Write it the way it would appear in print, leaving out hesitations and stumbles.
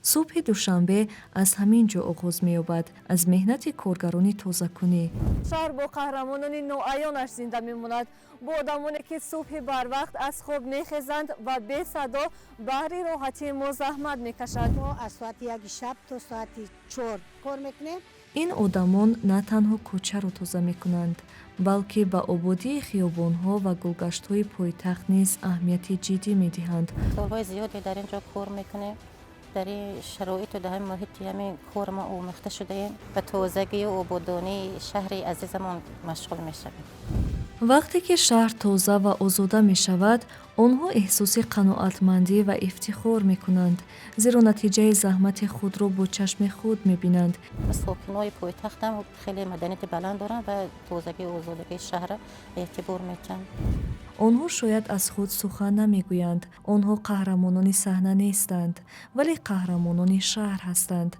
صبح دوشنبه از همین جا آغاز می‌یابد، از مهنت کارگران تازه‌کنی. شهر با قهرمانان نوعیانش زنده می‌ماند، با آدمانی که صبح بر وقت از خواب می‌خیزند و بی صدا بهر راحتی ما زحمت می‌کشند. ما از ساعت 1 شب تا ساعت 4 کار میکنیم. این آدمان نه تنها کوچه را تازه می‌کنند، بلکه به آبادی خیابان‌ها و گلگشت‌های پایتخت نیز اهمیت جدی می‌دهند. سالهای زیادی در اینجا کار میکنیم. در این شرایط و در همین محیطی همین کار ما آموخته شده ایم و تازگی و آبادانی شهر عزیزمان مشغول میشویم. وقتی که شهر تازه و آزاده می شود، آنها احساس قناعتمندی و افتخار می کنند، زیرا نتیجه زحمت خود را با چشم خود می بینند. ساکنای پایتخت هم خیلی مدنیت بلند دارن و تازگی و آزادگی شهر اعتبار میکنن. آنها شاید از خود سخن نمی گویند، آنها قهرمانان صحنه نیستند، ولی قهرمانان شهر هستند.